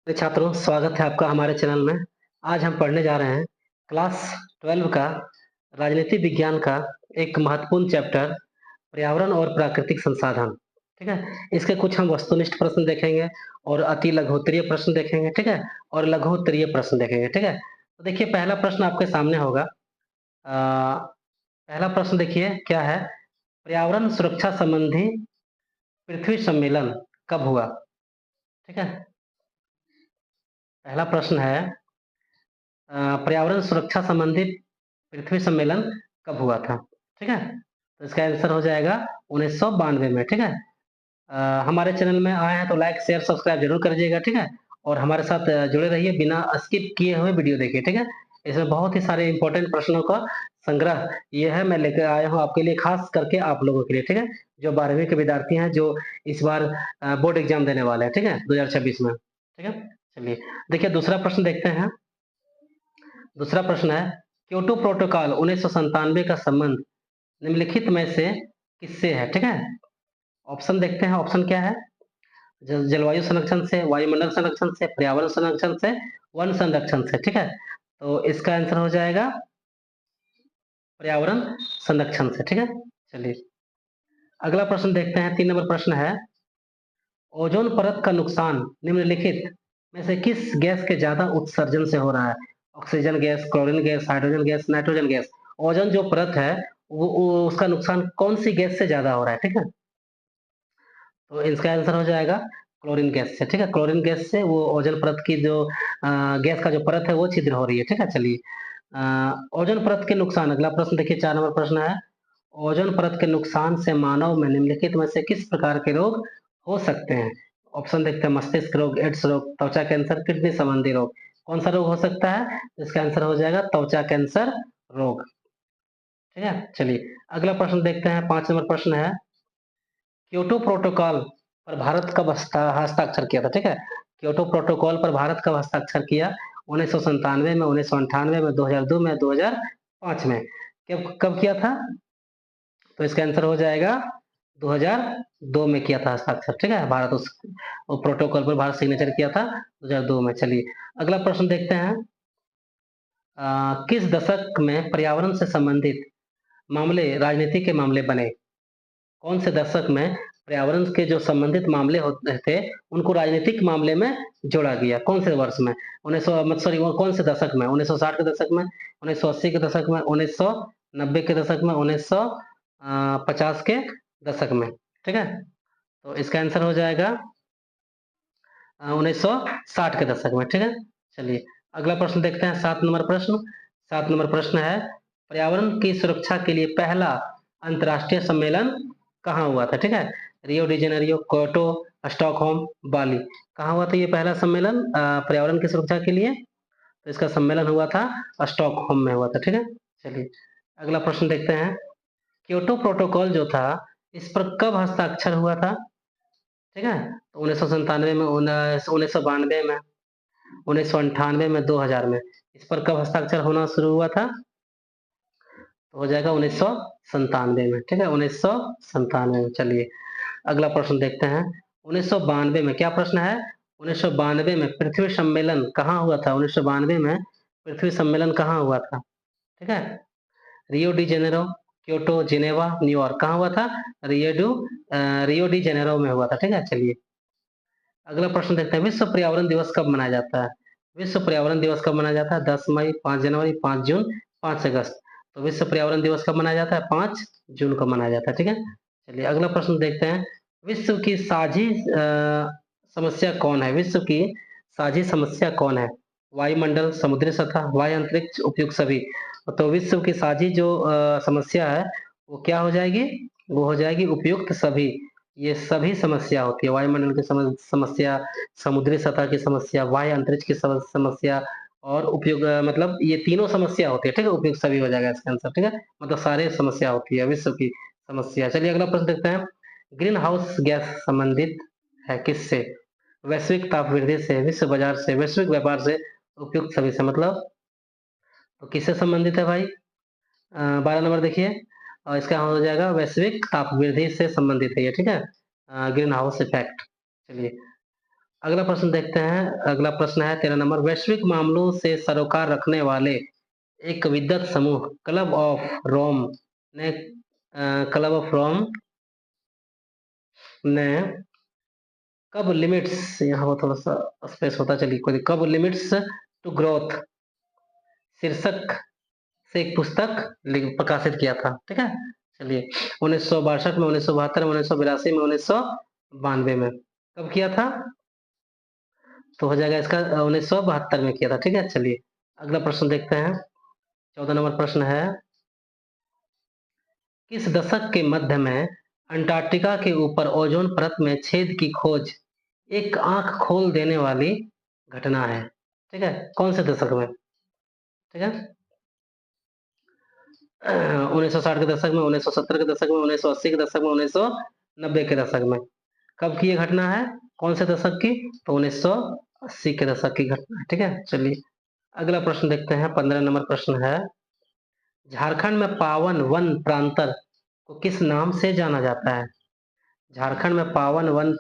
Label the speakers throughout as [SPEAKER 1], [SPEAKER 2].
[SPEAKER 1] छात्रों, स्वागत है आपका हमारे चैनल में। आज हम पढ़ने जा रहे हैं क्लास 12 का राजनीति विज्ञान का एक महत्वपूर्ण चैप्टर पर्यावरण और प्राकृतिक संसाधन। ठीक है, इसके कुछ हम वस्तुनिष्ठ प्रश्न देखेंगे और अति लघुत्तरीय प्रश्न देखेंगे। ठीक है, और लघुत्तरीय प्रश्न देखेंगे। ठीक है, तो देखिए पहला प्रश्न आपके सामने होगा। पहला प्रश्न देखिए क्या है। पर्यावरण सुरक्षा संबंधी पृथ्वी सम्मेलन कब हुआ? ठीक है, पहला प्रश्न है पर्यावरण सुरक्षा संबंधी पृथ्वी सम्मेलन कब हुआ था? ठीक है, तो इसका आंसर हो जाएगा 1992 में। ठीक है, हमारे चैनल में आए हैं तो लाइक शेयर सब्सक्राइब जरूर करिएगा। ठीक है, और हमारे साथ जुड़े रहिए, बिना स्किप किए हुए वीडियो देखिए। ठीक है, इसमें बहुत ही सारे इंपॉर्टेंट प्रश्नों का संग्रह ये है, मैं लेकर आया हूँ आपके लिए, खास करके आप लोगों के लिए। ठीक है, जो 12वीं के विद्यार्थी हैं, जो इस बार बोर्ड एग्जाम देने वाले हैं। ठीक है, 2026 में। ठीक है, चलिए देखिए दूसरा प्रश्न देखते हैं। दूसरा प्रश्न है क्योटो प्रोटोकॉल 1997 का संबंध निम्नलिखित में से किससे है? ठीक है, ऑप्शन देखते हैं। ऑप्शन क्या है? जलवायु संरक्षण से, वायुमंडल संरक्षण से, पर्यावरण संरक्षण से, वन संरक्षण से। ठीक है, तो इसका आंसर हो जाएगा पर्यावरण संरक्षण से। ठीक है, चलिए अगला प्रश्न देखते हैं। 3 नंबर प्रश्न है ओजोन परत का नुकसान निम्नलिखित में से किस गैस के ज्यादा उत्सर्जन से हो रहा है? Oxygen gas, chlorine gas, hydrogen gas, nitrogen gas. Ozone जो परत है वो उसका नुकसान कौन सी गैस से ज्यादा हो रहा है? ठीक है, तो इसका आंसर हो जाएगा क्लोरीन गैस से। ठीक है, क्लोरीन गैस से वो ओजोन परत की जो गैस का जो परत है वो छिद्र हो रही है। ठीक है, चलिए ओजोन परत के नुकसान, अगला प्रश्न देखिए। 4 नंबर प्रश्न है ओजोन परत के नुकसान से मानव में निम्नलिखित में से किस प्रकार के रोग हो सकते हैं? ऑप्शन देखते हैं। मस्तिष्क रोग, एड्स रोग, त्वचा कैंसर, किडनी संबंधी रोग। कौन सा रोग हो सकता है? इसका आंसर हो जाएगा त्वचा कैंसर रोग। ठीक है, चलिए अगला प्रश्न देखते हैं। 5 नंबर प्रश्न है क्योटो प्रोटोकॉल पर भारत कब हस्ताक्षर किया था? ठीक है, क्योटो प्रोटोकॉल पर भारत कब हस्ताक्षर किया? 1997 में, 1998 में, 2002 में, 2005 में। कब कब किया था? तो इसका आंसर हो जाएगा 2002 में किया था हस्ताक्षर। ठीक है, भारत उस प्रोटोकॉल पर भारत सिग्नेचर किया था 2002 में। चलिए अगला प्रश्न देखते हैं। किस दशक में पर्यावरण से संबंधित मामले राजनीति के मामले बने? कौन से दशक में पर्यावरण के जो संबंधित मामले होते थे उनको राजनीतिक मामले में जोड़ा गया? कौन से वर्ष में? 1900 सॉरी, कौन से दशक में? 1960 के दशक में, 1980 के दशक में, 1990 के दशक में, 1950 के दशक में। ठीक है, तो इसका आंसर हो जाएगा 1960 के दशक में। ठीक है, चलिए अगला प्रश्न देखते हैं। 7 नंबर प्रश्न। 7 नंबर प्रश्न है पर्यावरण की सुरक्षा के लिए पहला अंतर्राष्ट्रीय सम्मेलन कहाँ हुआ था? ठीक है, Rio de Janeiro, Kyoto, Stockholm, Bali. कहाँ हुआ था ये पहला सम्मेलन पर्यावरण की सुरक्षा के लिए? तो इसका सम्मेलन हुआ था स्टॉकहोम में हुआ था। ठीक है, चलिए अगला प्रश्न देखते हैं। क्योटो प्रोटोकॉल जो था इस पर कब हस्ताक्षर हुआ था? ठीक है, तो 1997 में, 1992 में, 1998 में, 2000 में। इस पर कब हस्ताक्षर होना शुरू हुआ था? तो हो जाएगा 1997 में। ठीक है, 1997 में। चलिए अगला प्रश्न देखते हैं। 1992 में क्या प्रश्न है? 1992 में पृथ्वी सम्मेलन कहाँ हुआ था? 1992 में पृथ्वी सम्मेलन कहाँ हुआ था? ठीक है, Rio de Janeiro, Kyoto, Geneva, New York. कहाँ हुआ था? रियो डी जेनेरो में हुआ था। ठीक है, चलिए अगला प्रश्न देखते हैं। विश्व पर्यावरण दिवस कब मनाया जाता है? विश्व पर्यावरण दिवस कब मनाया जाता है? 10 मई, 5 जनवरी, 5 जून, 5 अगस्त। तो विश्व पर्यावरण दिवस कब मनाया जाता है? 5 जून को मनाया जाता है। ठीक है, चलिए अगला प्रश्न देखते हैं। विश्व की साझी समस्या कौन है? विश्व की साझी समस्या कौन है? वायुमंडल, समुद्री सतह, वायु अंतरिक्ष, उपयुक्त सभी। तो विश्व की साझी जो समस्या है वो क्या हो जाएगी? वो हो जाएगी उपयुक्त सभी। ये सभी समस्या होती है, वायुमंडल की समस्या, समुद्री सतह की समस्या, वायु अंतरिक्ष की समस्या और उपयोग, मतलब ये तीनों समस्या होती है। ठीक है, उपयुक्त सभी हो जाएगा इसका आंसर। ठीक है, मतलब सारे समस्या होती है विश्व की समस्या। चलिए अगला प्रश्न देखते हैं। ग्रीन हाउस गैस संबंधित है किससे? वैश्विक ताप वृद्धि से, विश्व बाजार से, वैश्विक व्यापार से, उपयुक्त सभी से। मतलब तो किससे संबंधित है भाई? 12 नंबर देखिए, और इसका हो जाएगा वैश्विक ताप वृद्धि से संबंधित है ये। ठीक है, ग्रीन हाउस इफेक्ट। चलिए अगला प्रश्न देखते हैं। अगला प्रश्न है 13 नंबर। वैश्विक मामलों से सरोकार रखने वाले एक विद्वत समूह क्लब ऑफ रोम ने क्लब ऑफ रोम ने कब लिमिट्स, यहाँ पर थोड़ा सा स्पेस होता, चलिए कोई, कब लिमिट्स टू ग्रोथ शीर्षक से एक पुस्तक प्रकाशित किया था, ठीक है। चलिए 1962 में, 1972 में, 1982 में, 1992 में, कब किया था? तो हो जाएगा इसका 1972 में किया था, ठीक है। चलिए अगला प्रश्न देखते हैं। 14 नंबर प्रश्न है, किस दशक के मध्य में अंटार्कटिका के ऊपर ओजोन परत में छेद की खोज एक आंख खोल देने वाली घटना है, ठीक है। कौन से दशक में, ठीक है। 1960 के दशक में, 1970 के दशक में, 1980 के दशक में, 1990 के दशक में, कब की ये घटना है? कौन से दशक की? तो 1980 के दशक की घटना है, ठीक है। चलिए अगला प्रश्न देखते हैं। 15 नंबर प्रश्न है, झारखंड में पावन वन प्रांतर को किस नाम से जाना जाता है? झारखंड में पावन वन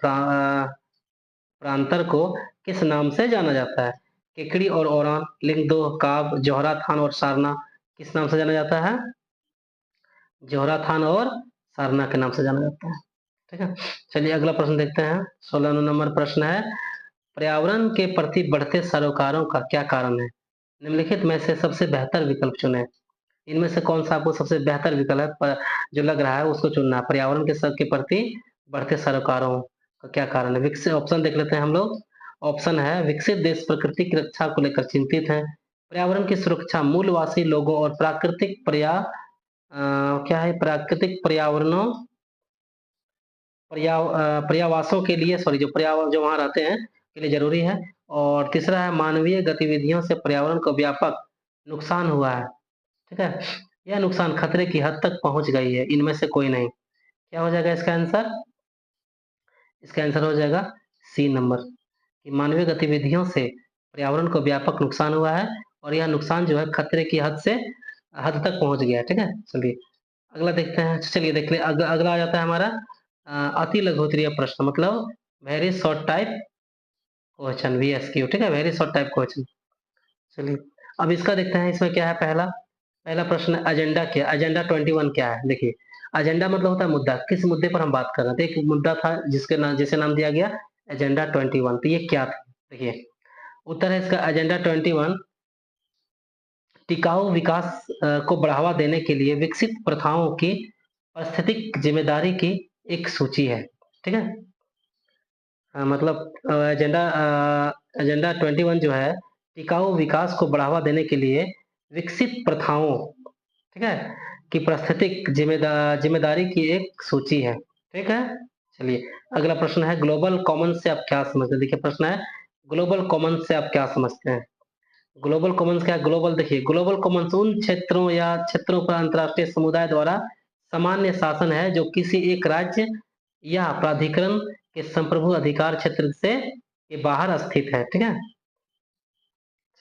[SPEAKER 1] प्रांतर को किस नाम से जाना जाता है? केकड़ी और ओरान, लिंग 2 काब, जोहरा थान और सारना, किस नाम से जाना जाता है? जोहरा थान और सारना के नाम से जाना जाता है, ठीक है। चलिए अगला प्रश्न देखते हैं। 16 नंबर प्रश्न है, पर्यावरण के प्रति बढ़ते सरोकारों का क्या कारण है? निम्नलिखित में से सबसे बेहतर विकल्प चुनें। इनमें से कौन सा आपको सबसे बेहतर विकल्प जो लग रहा है उसको चुनना है। पर्यावरण के प्रति बढ़ते सरोकारों का क्या कारण है? विकसित, ऑप्शन देख लेते हैं हम लोग। ऑप्शन है, विकसित देश प्रकृति की रक्षा को लेकर चिंतित है, पर्यावरण की सुरक्षा, मूलवासी लोगों और प्राकृतिक क्या है, प्राकृतिक पर्यावरणों पर्यावासों के लिए, सॉरी, जो वहाँ रहते हैं के लिए जरूरी है। और तीसरा है, मानवीय गतिविधियों से पर्यावरण को व्यापक नुकसान हुआ है, ठीक है। यह नुकसान खतरे की हद तक पहुंच गई है, इनमें से कोई नहीं। क्या हो जाएगा इसका आंसर? इसका आंसर हो जाएगा सी नंबर, कि मानवीय गतिविधियों से पर्यावरण को व्यापक नुकसान हुआ है और यह नुकसान जो है खतरे की हद तक पहुंच गया है, ठीक है। चलिए अगला देखते हैं। चलिए देख ले, अगला आ जाता है हमारा अति लघुत्तरीय प्रश्न, मतलब very short type question, VSQ, ठीक है, वेरी शॉर्ट टाइप क्वेश्चन। चलिए अब इसका देखते हैं, इसमें क्या है। पहला पहला प्रश्न, एजेंडा क्या, एजेंडा 21 क्या है? देखिए, एजेंडा मतलब होता है मुद्दा, किस मुद्दे पर हम बात कर रहे हैं। तो एक मुद्दा था जिसे नाम दिया गया एजेंडा 21, तो ये क्या था? देखिए उत्तर है इसका, एजेंडा 21 टिकाऊ विकास को बढ़ावा देने के लिए विकसित प्रथाओं की पारिस्थितिक जिम्मेदारी की एक सूची है, ठीक है। मतलब एजेंडा 21 जो है टिकाऊ विकास को बढ़ावा देने के लिए विकसित प्रथाओं, ठीक है, की पारिस्थितिक जिम्मेदारी की एक सूची है, ठीक है। चलिए अगला प्रश्न है, ग्लोबल कॉमन्स से आप क्या समझते हैं? देखिए प्रश्न है, ग्लोबल कॉमन्स से आप क्या समझते हैं? ग्लोबल कॉमन्स क्या है? ग्लोबल, देखिए ग्लोबल कॉमन्स उन क्षेत्रों पर अंतर्राष्ट्रीय समुदाय द्वारा सामान्य शासन है जो किसी एक राज्य या प्राधिकरण के संप्रभु अधिकार क्षेत्र से के बाहर स्थित है, ठीक है।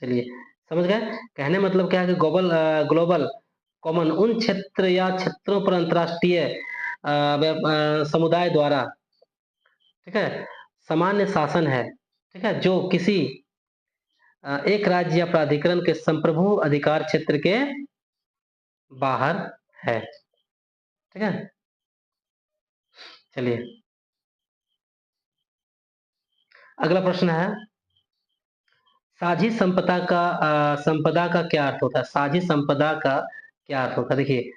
[SPEAKER 1] चलिए समझ गए, कहने मतलब क्या है कि ग्लोबल कॉमन उन क्षेत्र या क्षेत्रों पर अंतर्राष्ट्रीय समुदाय द्वारा, ठीक है, सामान्य शासन है, ठीक है, जो किसी एक राज्य या प्राधिकरण के संप्रभु अधिकार क्षेत्र के बाहर है, ठीक है। चलिए अगला प्रश्न है, साझी संपदा का क्या अर्थ होता है? साझी संपदा का क्या अर्थ होता है? देखिए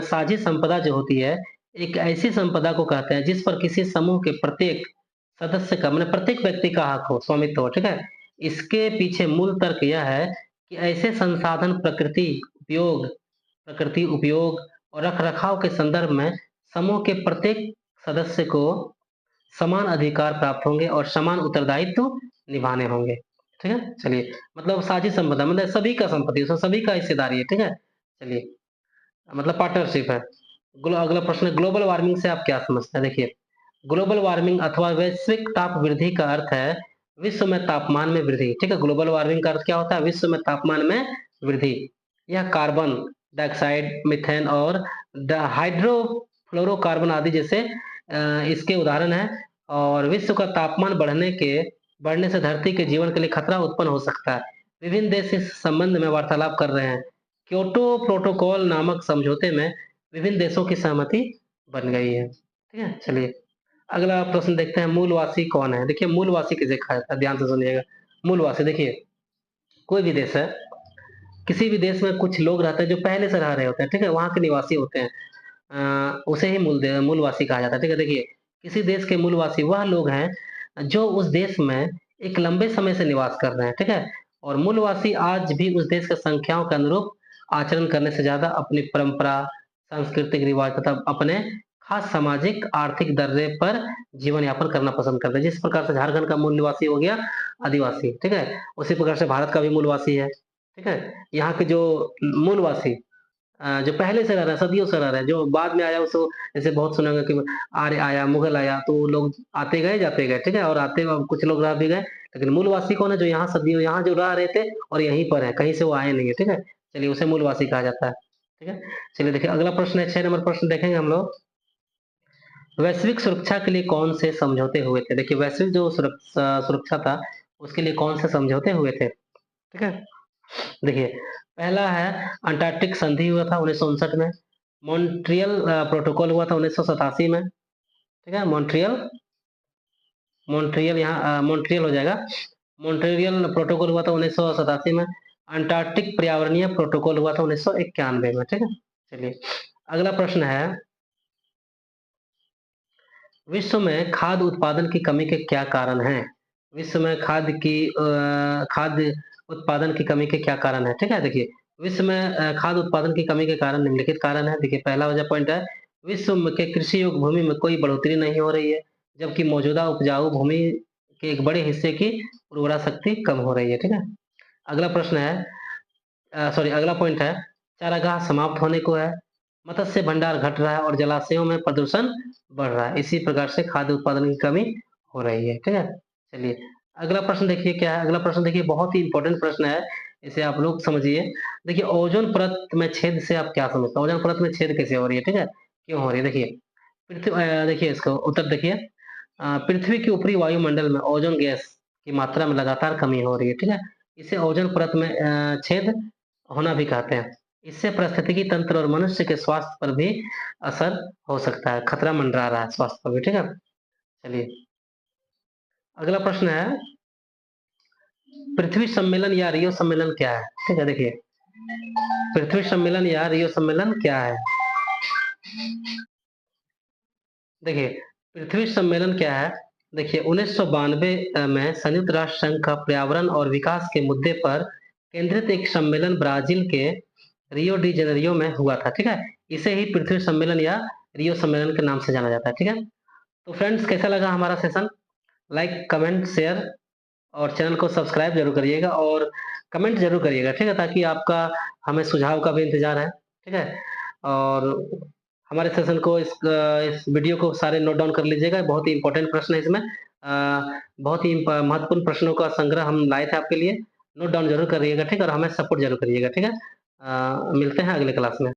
[SPEAKER 1] साझी संपदा जो होती है एक ऐसी संपदा को कहते हैं जिस पर किसी समूह के प्रत्येक सदस्य का, मतलब प्रत्येक व्यक्ति का हक हो, स्वामित्व हो, ठीक है। इसके पीछे मूल तर्क यह है कि ऐसे संसाधन प्रकृति उपयोग और रखरखाव के संदर्भ में समूह के प्रत्येक सदस्य को समान अधिकार प्राप्त होंगे और समान उत्तरदायित्व निभाने होंगे, ठीक है। चलिए मतलब साझी संपदा मतलब सभी का संपत्ति, उसमें सभी का हिस्सेदारी है, ठीक है। चलिए मतलब पार्टनरशिप है। अगला प्रश्न है, ग्लोबल वार्मिंग से आप क्या समझते हैं? देखिए ग्लोबल वार्मिंग अथवा वैश्विक ताप वृद्धि का अर्थ है विश्व में तापमान में वृद्धि, ठीक है। ग्लोबल वार्मिंग का अर्थ क्या होता है? विश्व में तापमान में वृद्धि। यह कार्बन डाइऑक्साइड, मीथेन और हाइड्रोफ्लोरोकार्बन आदि जैसे इसके उदाहरण है। और विश्व का तापमान बढ़ने से धरती के जीवन के लिए खतरा उत्पन्न हो सकता है। विभिन्न देश इस संबंध में वार्तालाप कर रहे हैं। क्योटो प्रोटोकॉल नामक समझौते में विभिन्न देशों की सहमति बन गई है। ठीक है, चलिए अगला प्रश्न देखते हैं, मूलवासी कौन है? देखिए मूलवासी किसे कहा जाता है, ध्यान से सुनिएगा। मूलवासी देखिए, कोई भी देश है, किसी भी देश में कुछ लोग रहते हैं जो पहले से रह रहे होते हैं, ठीक है? वहाँ के निवासी होते हैं। उसे ही मूलवासी कहा जाता है, ठीक है? देखिए, किसी देश के मूलवासी वह लोग हैं जो उस देश में एक लंबे समय से निवास कर रहे हैं, ठीक है? और मूलवासी आज भी उस देश की संख्याओं के अनुरूप आचरण करने से ज़्यादा अपनी परंपरा, सांस्कृतिक रिवाज तथा अपने खास सामाजिक, आर्थिक दर्रे पर जीवन यापन करना पसंद करते हैं। जिस प्रकार से झारखंड का मूल निवासी हो गया आदिवासी, ठीक है? उसी प्रकार से भारत का भी मूलवासी है, ठीक है? यहाँ के जो मूलवासी जो पहले से रह रहा है, सदियों से रह रहा है, जो बाद में आया उसको जैसे बहुत सुना होगा कि आर्य आया, मुगल आया, तो वो लोग आते गए, जाते गए, ठीक है? और आते वक़्त कुछ लोग रह भी गए, लेकिन मूलवासी कौन है? जो यहाँ सदियों यहाँ जो रह रहे थे और यहीं पर हैं, कहीं से वो आए नहीं है, ठीक है? चलिए उसे मूलवासी कहा जाता है, ठीक है? चलिए देखिए अगला प्रश्न है, 6 नंबर प्रश्न देखेंगे हम लोग। वैश्विक सुरक्षा के लिए कौन से समझौते हुए थे? देखिए वैश्विक जो सुरक्षा था, उसके लिए कौन से समझौते हुए थे? ठीक है? देखिए, पहला है अंटार्कटिक संधि हुआ था 1959 में, मॉन्ट्रियल प्रोटोकॉल हुआ था 1987 में, ठीक है? मॉन्ट्रियल मॉन्ट्रियल यहाँ मॉन्ट्रियल हो जाएगा। मॉन्ट्रियल प्रोटोकॉल हुआ था 1987 में, अंटार्कटिक पर्यावरणीय प्रोटोकॉल हुआ था 1991 में, ठीक है? चलिए, अगला प्रश्न है, विश्व में खाद्य उत्पादन की कमी के क्या कारण हैं? विश्व में खाद्य उत्पादन की कमी के क्या कारण हैं? ठीक है, देखिए विश्व में खाद्य उत्पादन की कमी के कारण निम्नलिखित कारण हैं। देखिए पहला वजह पॉइंट है, विश्व में के कृषि योग्य भूमि में कोई बढ़ोतरी नहीं हो रही है, जबकि मौजूदा उपजाऊ भूमि के एक बड़े हिस्से की उर्वरा शक्ति कम हो रही है, ठीक है? अगला प्रश्न है, अगला पॉइंट है, चारागाह समाप्त होने को है, मत्स्य भंडार घट रहा है और जलाशयों में प्रदूषण बढ़ रहा है। इसी प्रकार से खाद्य उत्पादन की कमी हो रही है, ठीक है? चलिए, अगला प्रश्न देखिए क्या है? अगला प्रश्न देखिए बहुत ही इंपॉर्टेंट प्रश्न है, इसे आप लोग समझिए। देखिए ओज़ोन परत में छेद से आप क्या समझते हैं? ओज़ोन परत में छेद कैसे हो रही है, ठीक है? क्यों हो रही है? देखिए, देखिए इसको उत्तर देखिए, पृथ्वी के ऊपरी वायुमंडल में ओज़ोन गैस की मात्रा में लगातार कमी हो रही है, ठीक है? इसे ओज़ोन परत में छेद होना भी कहते हैं। इससे पारिस्थितिकी तंत्र और मनुष्य के स्वास्थ्य पर भी असर हो सकता है, खतरा मंडरा रहा है स्वास्थ्य पर भी, ठीक है? चलिए, अगला प्रश्न है, पृथ्वी सम्मेलन या रियो सम्मेलन क्या है? ठीक है, देखिए, पृथ्वी सम्मेलन या रियो सम्मेलन क्या है? देखिए, पृथ्वी सम्मेलन क्या है? देखिए 1992 में संयुक्त राष्ट्र संघ का पर्यावरण और विकास के मुद्दे पर केंद्रित एक सम्मेलन ब्राजील के रियो डी जेनेरियो में हुआ था, ठीक है? इसे ही पृथ्वी सम्मेलन या रियो सम्मेलन के नाम से जाना जाता है, ठीक है? तो फ्रेंड्स कैसा लगा हमारा सेशन? लाइक, कमेंट, शेयर और चैनल को सब्सक्राइब ज़रूर करिएगा और कमेंट ज़रूर करिएगा, ठीक है? ताकि आपका हमें सुझाव का भी इंतज़ार है, ठीक है? और हमारे सेशन को इस वीडियो को सारे नोट डाउन कर लीजिएगा, बहुत ही इम्पोर्टेंट प्रश्न है इसमें। बहुत ही महत्वपूर्ण प्रश्नों का संग्रह हम लाए थे आपके लिए, नोट डाउन ज़रूर करिएगा, ठीक है? और हमें सपोर्ट ज़रूर करिएगा, ठीक है? मिलते हैं अगले क्लास में।